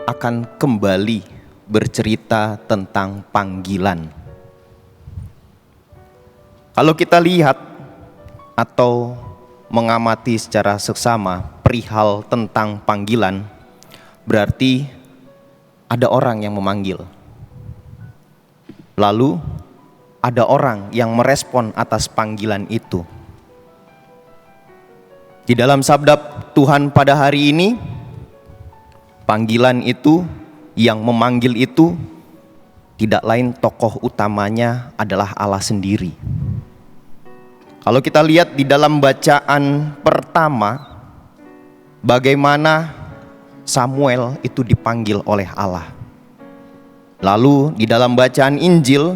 akan kembali bercerita tentang panggilan. Kalau kita lihat atau mengamati secara seksama perihal tentang panggilan, berarti ada orang yang memanggil. Lalu ada orang yang merespon atas panggilan itu. Di dalam sabda Tuhan pada hari ini, panggilan itu, yang memanggil itu tidak lain tokoh utamanya adalah Allah sendiri. Kalau kita lihat di dalam bacaan pertama, bagaimana Samuel itu dipanggil oleh Allah. Lalu di dalam bacaan Injil,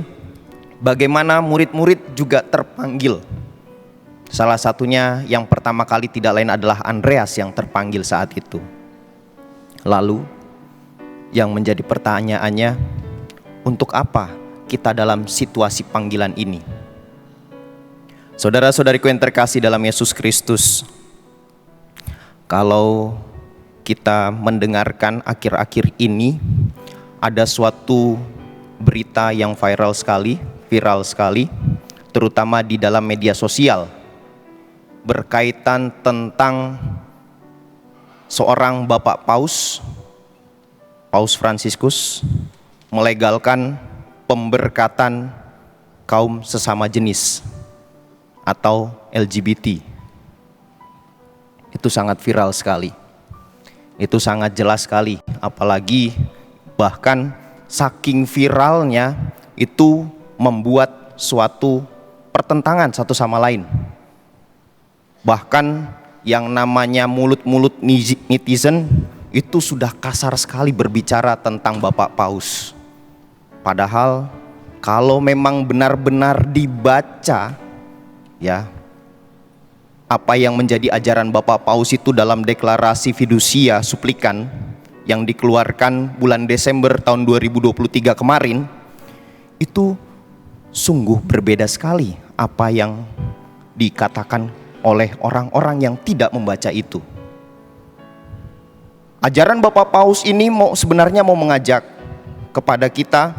bagaimana murid-murid juga terpanggil. Salah satunya yang pertama kali tidak lain adalah Andreas yang terpanggil saat itu. Lalu yang menjadi pertanyaannya, untuk apa kita dalam situasi panggilan ini? Saudara-saudariku yang terkasih dalam Yesus Kristus, kalau kita mendengarkan akhir-akhir ini ada suatu berita yang viral sekali, terutama di dalam media sosial, berkaitan tentang seorang Bapak Paus Fransiskus melegalkan pemberkatan kaum sesama jenis atau LGBT. Itu sangat viral sekali. Itu sangat jelas sekali, apalagi bahkan saking viralnya itu membuat suatu pertentangan satu sama lain. Bahkan yang namanya mulut-mulut netizen itu sudah kasar sekali berbicara tentang Bapak Paus. Padahal kalau memang benar-benar dibaca ya, apa yang menjadi ajaran Bapak Paus itu dalam deklarasi fiducia suplikan yang dikeluarkan bulan Desember tahun 2023 kemarin, itu sungguh berbeda sekali apa yang dikatakan oleh orang-orang yang tidak membaca itu. Ajaran Bapak Paus ini sebenarnya mau mengajak kepada kita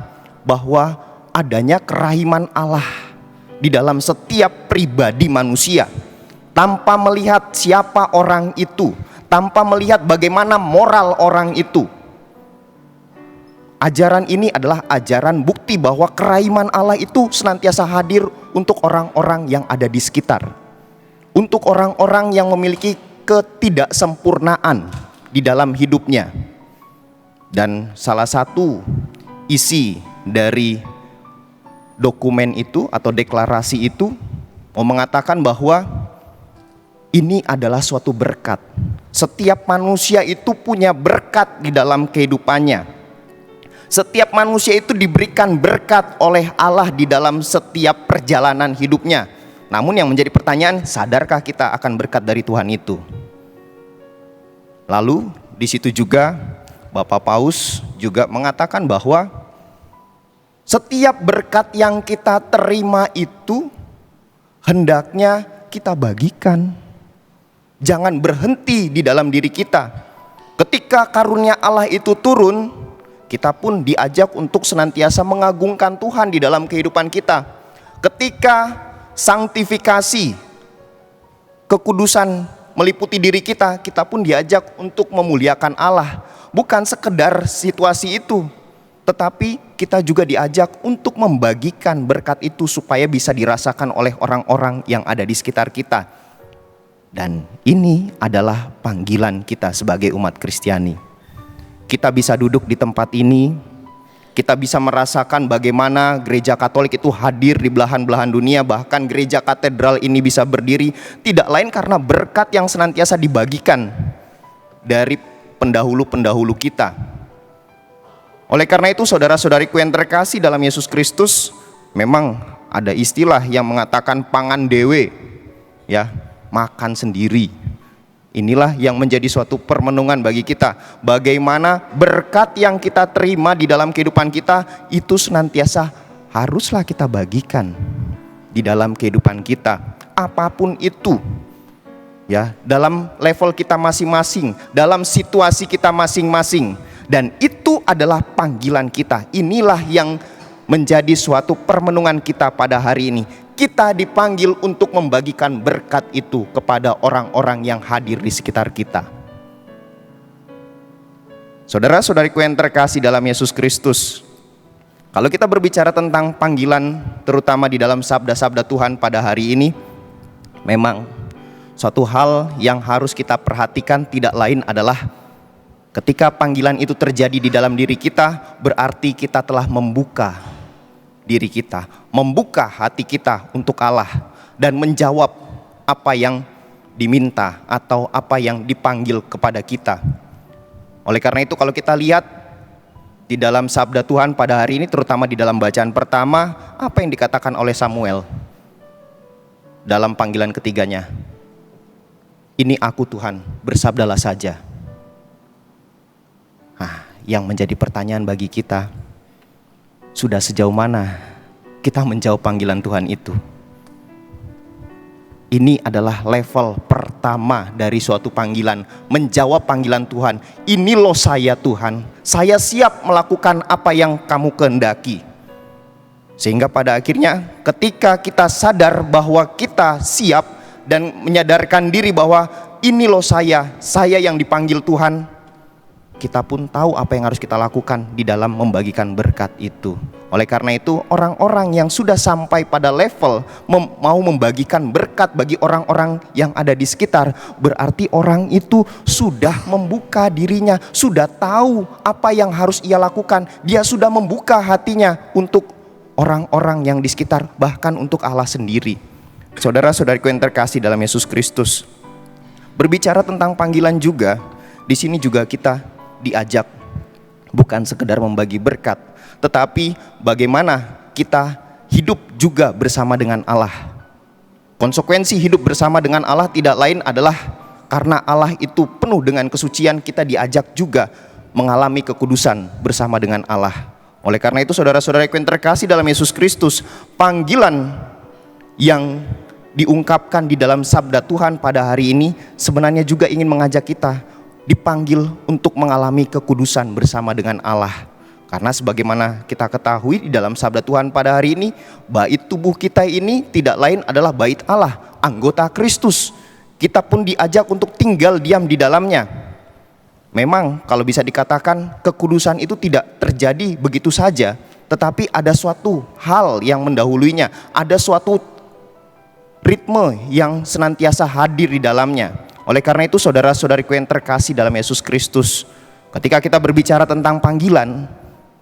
bahwa adanya kerahiman Allah di dalam setiap pribadi manusia, tanpa melihat siapa orang itu, tanpa melihat bagaimana moral orang itu. Ajaran ini adalah ajaran bukti bahwa kerahiman Allah itu senantiasa hadir untuk orang-orang yang ada di sekitar, untuk orang-orang yang memiliki ketidaksempurnaan di dalam hidupnya. Dan salah satu isi dari dokumen itu atau deklarasi itu mau mengatakan bahwa ini adalah suatu berkat. Setiap manusia itu punya berkat di dalam kehidupannya. Setiap manusia itu diberikan berkat oleh Allah di dalam setiap perjalanan hidupnya. Namun yang menjadi pertanyaan, sadarkah kita akan berkat dari Tuhan itu? Lalu di situ juga Bapak Paus juga mengatakan bahwa setiap berkat yang kita terima itu hendaknya kita bagikan. Jangan berhenti di dalam diri kita. Ketika karunia Allah itu turun, kita pun diajak untuk senantiasa mengagungkan Tuhan di dalam kehidupan kita. Ketika sanktifikasi, kekudusan meliputi diri kita, kita pun diajak untuk memuliakan Allah. Bukan sekedar situasi itu, tetapi kita juga diajak untuk membagikan berkat itu supaya bisa dirasakan oleh orang-orang yang ada di sekitar kita. Dan ini adalah panggilan kita sebagai umat Kristiani. Kita bisa duduk di tempat ini, kita bisa merasakan bagaimana gereja Katolik itu hadir di belahan-belahan dunia. Bahkan gereja katedral ini bisa berdiri tidak lain karena berkat yang senantiasa dibagikan dari pendahulu-pendahulu kita. Oleh karena itu saudara-saudariku yang terkasih dalam Yesus Kristus, memang ada istilah yang mengatakan pangan dewe, ya, makan sendiri. Inilah yang menjadi suatu permenungan bagi kita. Bagaimana berkat yang kita terima di dalam kehidupan kita itu senantiasa haruslah kita bagikan di dalam kehidupan kita. Apapun itu, ya, dalam level kita masing-masing, dalam situasi kita masing-masing, Dan itu adalah panggilan kita. Inilah yang menjadi suatu permenungan kita pada hari ini. Kita dipanggil untuk membagikan berkat itu kepada orang-orang yang hadir di sekitar kita. Saudara-saudariku yang terkasih dalam Yesus Kristus, kalau kita berbicara tentang panggilan, terutama di dalam sabda-sabda Tuhan pada hari ini, memang suatu hal yang harus kita perhatikan tidak lain adalah ketika panggilan itu terjadi di dalam diri kita, berarti kita telah membuka diri kita, membuka hati kita untuk Allah, dan menjawab apa yang diminta atau apa yang dipanggil kepada kita. Oleh karena itu, kalau kita lihat di dalam sabda Tuhan pada hari ini, terutama di dalam bacaan pertama, apa yang dikatakan oleh Samuel dalam panggilan ketiganya? Ini aku Tuhan, bersabdalah saja. Yang menjadi pertanyaan bagi kita, sudah sejauh mana kita menjawab panggilan Tuhan itu? Ini adalah level pertama dari suatu panggilan, menjawab panggilan Tuhan. Ini loh saya Tuhan, saya siap melakukan apa yang kamu kehendaki. Sehingga pada akhirnya ketika kita sadar bahwa kita siap dan menyadarkan diri bahwa ini loh saya yang dipanggil Tuhan, kita pun tahu apa yang harus kita lakukan di dalam membagikan berkat itu. Oleh karena itu, orang-orang yang sudah sampai pada level mau membagikan berkat bagi orang-orang yang ada di sekitar, berarti orang itu sudah membuka dirinya, sudah tahu apa yang harus ia lakukan. Dia sudah membuka hatinya untuk orang-orang yang di sekitar, bahkan untuk Allah sendiri. Saudara-saudariku yang terkasih dalam Yesus Kristus, berbicara tentang panggilan juga, di sini juga kita diajak bukan sekedar membagi berkat, tetapi bagaimana kita hidup juga bersama dengan Allah. Konsekuensi hidup bersama dengan Allah tidak lain adalah karena Allah itu penuh dengan kesucian, kita diajak juga mengalami kekudusan bersama dengan Allah. Oleh karena itu, saudara-saudaraku yang terkasih dalam Yesus Kristus, panggilan yang diungkapkan di dalam sabda Tuhan pada hari ini sebenarnya juga ingin mengajak kita dipanggil untuk mengalami kekudusan bersama dengan Allah. Karena sebagaimana kita ketahui di dalam sabda Tuhan pada hari ini, bait tubuh kita ini tidak lain adalah bait Allah, anggota Kristus. Kita pun diajak untuk tinggal diam di dalamnya. Memang kalau bisa dikatakan kekudusan itu tidak terjadi begitu saja, tetapi ada suatu hal yang mendahuluinya, ada suatu ritme yang senantiasa hadir di dalamnya. Oleh karena itu, saudara-saudariku yang terkasih dalam Yesus Kristus, ketika kita berbicara tentang panggilan,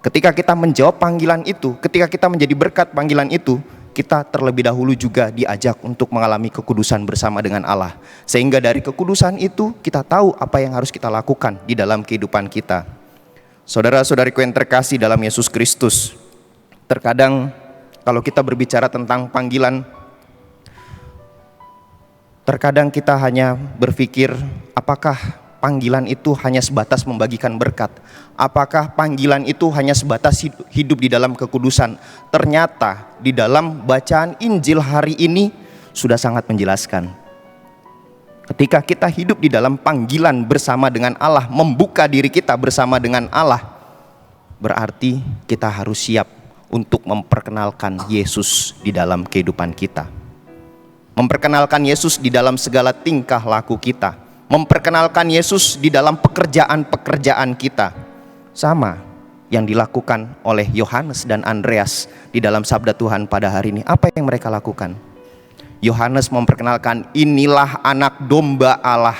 ketika kita menjawab panggilan itu, ketika kita menjadi berkat panggilan itu, kita terlebih dahulu juga diajak untuk mengalami kekudusan bersama dengan Allah. Sehingga dari kekudusan itu kita tahu apa yang harus kita lakukan di dalam kehidupan kita. Saudara-saudariku yang terkasih dalam Yesus Kristus, terkadang kalau kita berbicara tentang panggilan, terkadang kita hanya berpikir, apakah panggilan itu hanya sebatas membagikan berkat? Apakah panggilan itu hanya sebatas hidup di dalam kekudusan? Ternyata di dalam bacaan Injil hari ini sudah sangat menjelaskan. Ketika kita hidup di dalam panggilan bersama dengan Allah, membuka diri kita bersama dengan Allah, berarti kita harus siap untuk memperkenalkan Yesus di dalam kehidupan kita. Memperkenalkan Yesus di dalam segala tingkah laku kita, memperkenalkan Yesus di dalam pekerjaan-pekerjaan kita. Sama yang dilakukan oleh Yohanes dan Andreas di dalam sabda Tuhan pada hari ini. Apa yang mereka lakukan? Yohanes memperkenalkan inilah anak domba Allah.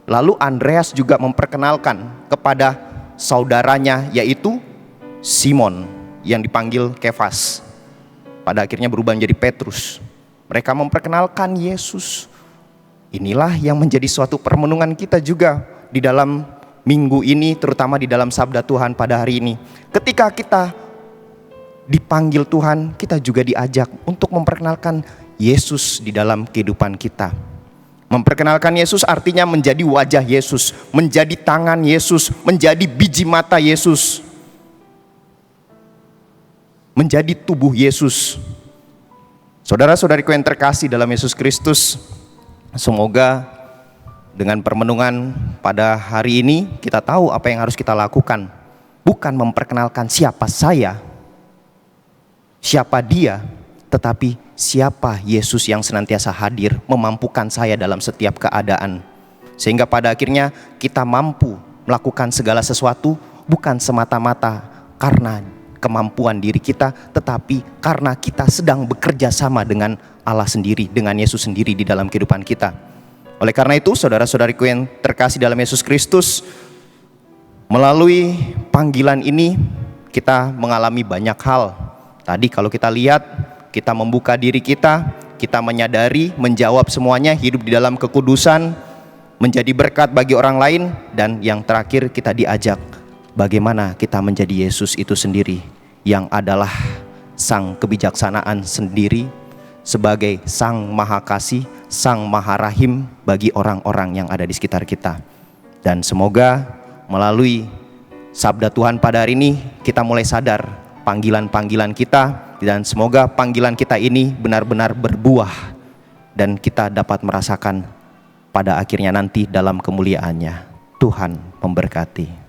Lalu Andreas juga memperkenalkan kepada saudaranya, yaitu Simon yang dipanggil Kefas, pada akhirnya berubah menjadi Petrus. Mereka memperkenalkan Yesus. Inilah yang menjadi suatu permenungan kita juga di dalam minggu ini, terutama di dalam sabda Tuhan pada hari ini. Ketika kita dipanggil Tuhan, kita juga diajak untuk memperkenalkan Yesus di dalam kehidupan kita. Memperkenalkan Yesus artinya menjadi wajah Yesus, menjadi tangan Yesus, menjadi biji mata Yesus, menjadi tubuh Yesus. Saudara-saudariku yang terkasih dalam Yesus Kristus, semoga Dengan permenungan pada hari ini, kita tahu apa yang harus kita lakukan. Bukan memperkenalkan siapa saya, siapa dia, tetapi siapa Yesus yang senantiasa hadir memampukan saya dalam setiap keadaan. Sehingga pada akhirnya kita mampu melakukan segala sesuatu bukan semata-mata karena kemampuan diri kita, tetapi karena kita sedang bekerja sama dengan Allah sendiri, dengan Yesus sendiri di dalam kehidupan kita. Oleh karena itu, saudara-saudariku yang terkasih dalam Yesus Kristus, melalui panggilan ini kita mengalami banyak hal. Tadi kalau kita lihat, kita membuka diri kita menyadari, menjawab semuanya, hidup di dalam kekudusan, menjadi berkat bagi orang lain, dan yang terakhir kita diajak bagaimana kita menjadi Yesus itu sendiri, yang adalah sang kebijaksanaan sendiri, sebagai sang maha kasih, sang maha rahim bagi orang-orang yang ada di sekitar kita. Dan semoga melalui sabda Tuhan pada hari ini kita mulai sadar panggilan-panggilan kita, dan semoga panggilan kita ini benar-benar berbuah dan kita dapat merasakan pada akhirnya nanti dalam kemuliaannya. Tuhan memberkati.